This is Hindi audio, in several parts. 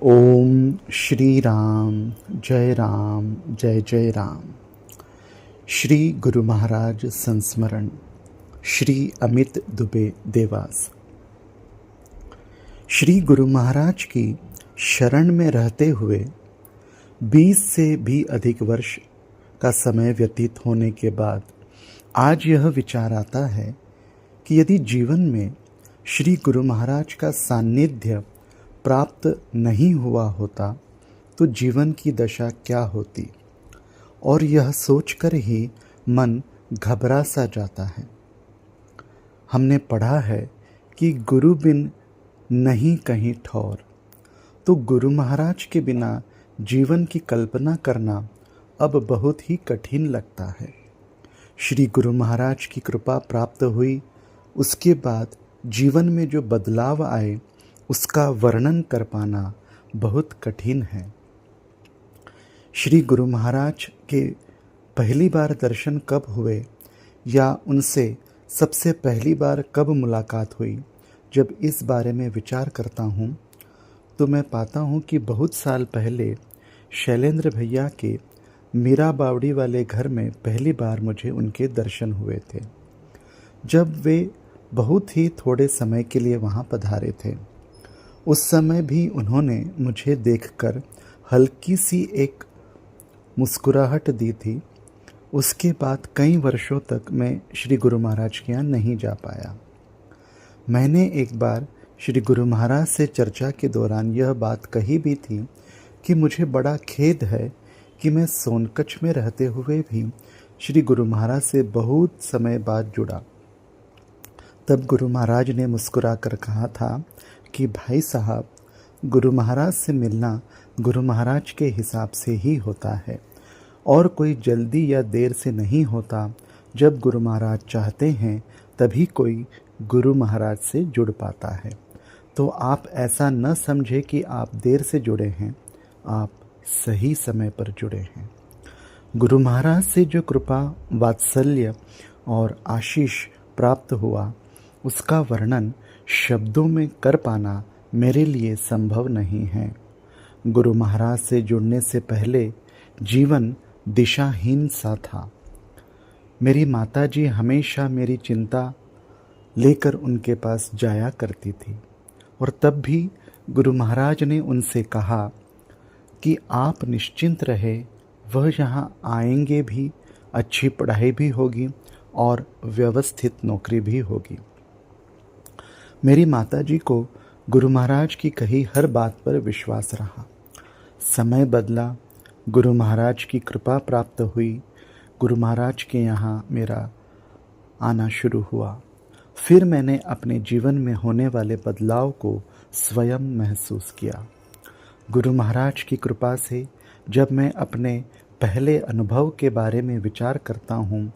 ओम श्री राम जय राम जय जय राम। श्री गुरु महाराज संस्मरण। श्री अमित दुबे देवास। श्री गुरु महाराज की शरण में रहते हुए 20 से भी अधिक वर्ष का समय व्यतीत होने के बाद आज यह विचार आता है कि यदि जीवन में श्री गुरु महाराज का सान्निध्य प्राप्त नहीं हुआ होता तो जीवन की दशा क्या होती, और यह सोचकर ही मन घबरा सा जाता है। हमने पढ़ा है कि गुरु बिन नहीं कहीं ठौर, तो गुरु महाराज के बिना जीवन की कल्पना करना अब बहुत ही कठिन लगता है। श्री गुरु महाराज की कृपा प्राप्त हुई, उसके बाद जीवन में जो बदलाव आए उसका वर्णन कर पाना बहुत कठिन है। श्री गुरु महाराज के पहली बार दर्शन कब हुए या उनसे सबसे पहली बार कब मुलाकात हुई, जब इस बारे में विचार करता हूँ तो मैं पाता हूँ कि बहुत साल पहले शैलेंद्र भैया के मीरा बावड़ी वाले घर में पहली बार मुझे उनके दर्शन हुए थे, जब वे बहुत ही थोड़े समय के लिए वहाँ पधारे थे। उस समय भी उन्होंने मुझे देखकर हल्की सी एक मुस्कुराहट दी थी। उसके बाद कई वर्षों तक मैं श्री गुरु महाराज के यहाँ नहीं जा पाया। मैंने एक बार श्री गुरु महाराज से चर्चा के दौरान यह बात कही भी थी कि मुझे बड़ा खेद है कि मैं सोनकच्छ में रहते हुए भी श्री गुरु महाराज से बहुत समय बाद जुड़ा। तब गुरु महाराज ने मुस्कुरा कर कहा था कि भाई साहब, गुरु महाराज से मिलना गुरु महाराज के हिसाब से ही होता है और कोई जल्दी या देर से नहीं होता। जब गुरु महाराज चाहते हैं तभी कोई गुरु महाराज से जुड़ पाता है। तो आप ऐसा न समझे कि आप देर से जुड़े हैं, आप सही समय पर जुड़े हैं। गुरु महाराज से जो कृपा, वात्सल्य और आशीष प्राप्त हुआ उसका वर्णन शब्दों में कर पाना मेरे लिए संभव नहीं है। गुरु महाराज से जुड़ने से पहले जीवन दिशाहीन सा था। मेरी माताजी हमेशा मेरी चिंता लेकर उनके पास जाया करती थी, और तब भी गुरु महाराज ने उनसे कहा कि आप निश्चिंत रहे, वह यहाँ आएंगे भी, अच्छी पढ़ाई भी होगी और व्यवस्थित नौकरी भी होगी। मेरी माताजी को गुरु महाराज की कही हर बात पर विश्वास रहा। समय बदला, गुरु महाराज की कृपा प्राप्त हुई, गुरु महाराज के यहाँ मेरा आना शुरू हुआ। फिर मैंने अपने जीवन में होने वाले बदलाव को स्वयं महसूस किया। गुरु महाराज की कृपा से जब मैं अपने पहले अनुभव के बारे में विचार करता हूँ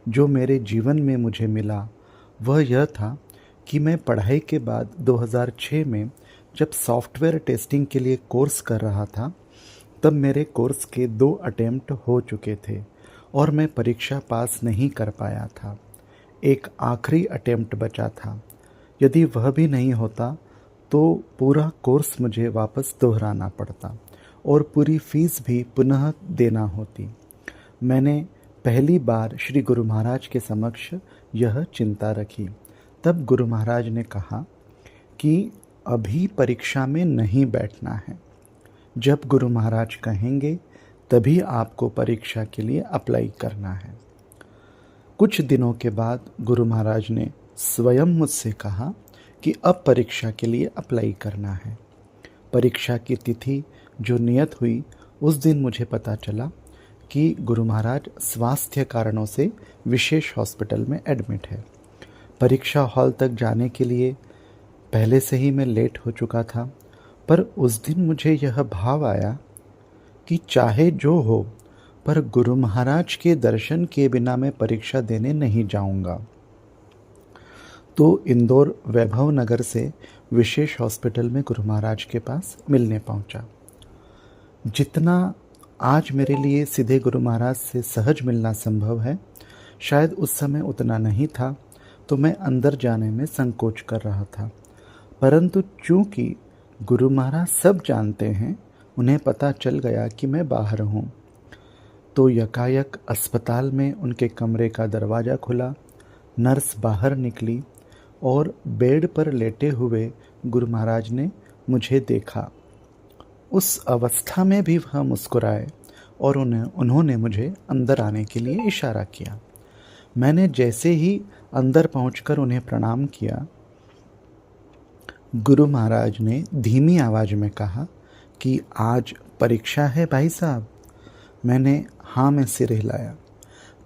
जो मेरे जीवन में मुझे मिला, वह यह था कि मैं पढ़ाई के बाद 2006 में जब सॉफ्टवेयर टेस्टिंग के लिए कोर्स कर रहा था, तब मेरे कोर्स के 2 अटेम्प्ट हो चुके थे और मैं परीक्षा पास नहीं कर पाया था। एक आखिरी अटेम्प्ट बचा था। यदि वह भी नहीं होता तो पूरा कोर्स मुझे वापस दोहराना पड़ता और पूरी फीस भी पुनः देना होती। मैंने पहली बार श्री गुरु महाराज के समक्ष यह चिंता रखी। तब गुरु महाराज ने कहा कि अभी परीक्षा में नहीं बैठना है, जब गुरु महाराज कहेंगे तभी आपको परीक्षा के लिए अप्लाई करना है। कुछ दिनों के बाद गुरु महाराज ने स्वयं मुझसे कहा कि अब परीक्षा के लिए अप्लाई करना है। परीक्षा की तिथि जो नियत हुई, उस दिन मुझे पता चला कि गुरु महाराज स्वास्थ्य कारणों से विशेष हॉस्पिटल में एडमिट है। परीक्षा हॉल तक जाने के लिए पहले से ही मैं लेट हो चुका था, पर उस दिन मुझे यह भाव आया कि चाहे जो हो, पर गुरु महाराज के दर्शन के बिना मैं परीक्षा देने नहीं जाऊंगा। तो इंदौर वैभव नगर से विशेष हॉस्पिटल में गुरु महाराज के पास मिलने पहुंचा। जितना आज मेरे लिए सीधे गुरु महाराज से सहज मिलना संभव है, शायद उस समय उतना नहीं था, तो मैं अंदर जाने में संकोच कर रहा था। परंतु चूंकि गुरु महाराज सब जानते हैं, उन्हें पता चल गया कि मैं बाहर हूँ। तो यकायक अस्पताल में उनके कमरे का दरवाज़ा खुला, नर्स बाहर निकली और बेड पर लेटे हुए गुरु महाराज ने मुझे देखा। उस अवस्था में भी वह मुस्कुराए और उन्होंने मुझे अंदर आने के लिए इशारा किया। मैंने जैसे ही अंदर पहुंचकर उन्हें प्रणाम किया, गुरु महाराज ने धीमी आवाज़ में कहा कि आज परीक्षा है भाई साहब। मैंने हाँ में सिर हिलाया।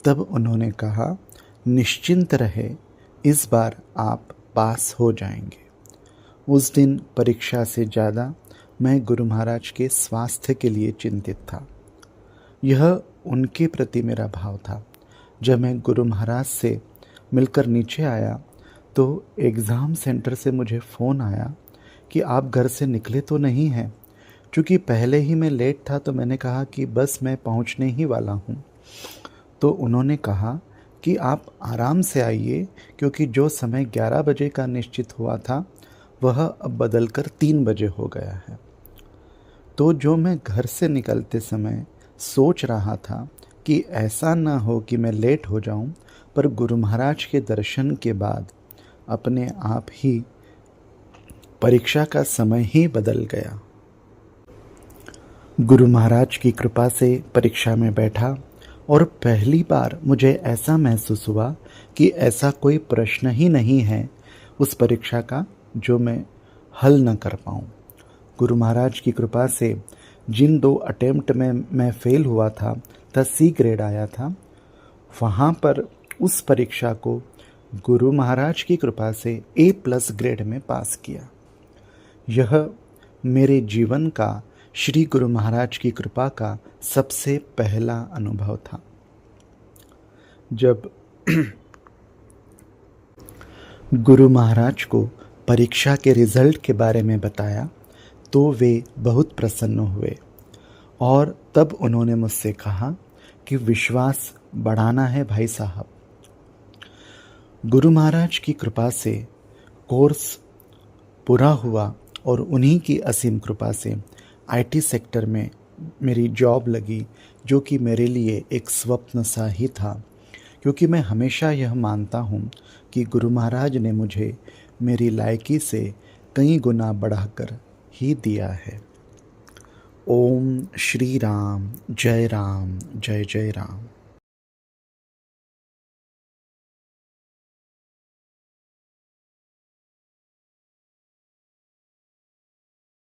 तब उन्होंने कहा, निश्चिंत रहे, इस बार आप पास हो जाएंगे। उस दिन परीक्षा से ज़्यादा मैं गुरु महाराज के स्वास्थ्य के लिए चिंतित था। यह उनके प्रति मेरा भाव था। जब मैं गुरु महाराज से मिलकर नीचे आया तो एग्ज़ाम सेंटर से मुझे फ़ोन आया कि आप घर से निकले तो नहीं हैं। चूँकि पहले ही मैं लेट था तो मैंने कहा कि बस मैं पहुंचने ही वाला हूं। तो उन्होंने कहा कि आप आराम से आइए, क्योंकि जो समय 11 बजे का निश्चित हुआ था वह अब बदलकर 3 बजे हो गया है। तो जो मैं घर से निकलते समय सोच रहा था कि ऐसा ना हो कि मैं लेट हो जाऊं, पर गुरु महाराज के दर्शन के बाद अपने आप ही परीक्षा का समय ही बदल गया। गुरु महाराज की कृपा से परीक्षा में बैठा और पहली बार मुझे ऐसा महसूस हुआ कि ऐसा कोई प्रश्न ही नहीं है उस परीक्षा का जो मैं हल न कर पाऊँ। गुरु महाराज की कृपा से जिन 2 अटेम्प्ट में मैं फेल हुआ था तथा C ग्रेड आया था, वहाँ पर उस परीक्षा को गुरु महाराज की कृपा से A+ ग्रेड में पास किया। यह मेरे जीवन का श्री गुरु महाराज की कृपा का सबसे पहला अनुभव था। जब गुरु महाराज को परीक्षा के रिजल्ट के बारे में बताया तो वे बहुत प्रसन्न हुए और तब उन्होंने मुझसे कहा कि विश्वास बढ़ाना है भाई साहब। गुरु महाराज की कृपा से कोर्स पूरा हुआ और उन्हीं की असीम कृपा से IT सेक्टर में मेरी जॉब लगी, जो कि मेरे लिए एक स्वप्न सा ही था, क्योंकि मैं हमेशा यह मानता हूँ कि गुरु महाराज ने मुझे मेरी लायकी से कई गुना बढ़ाकर ही दिया है। ओम श्री राम, जय जय राम।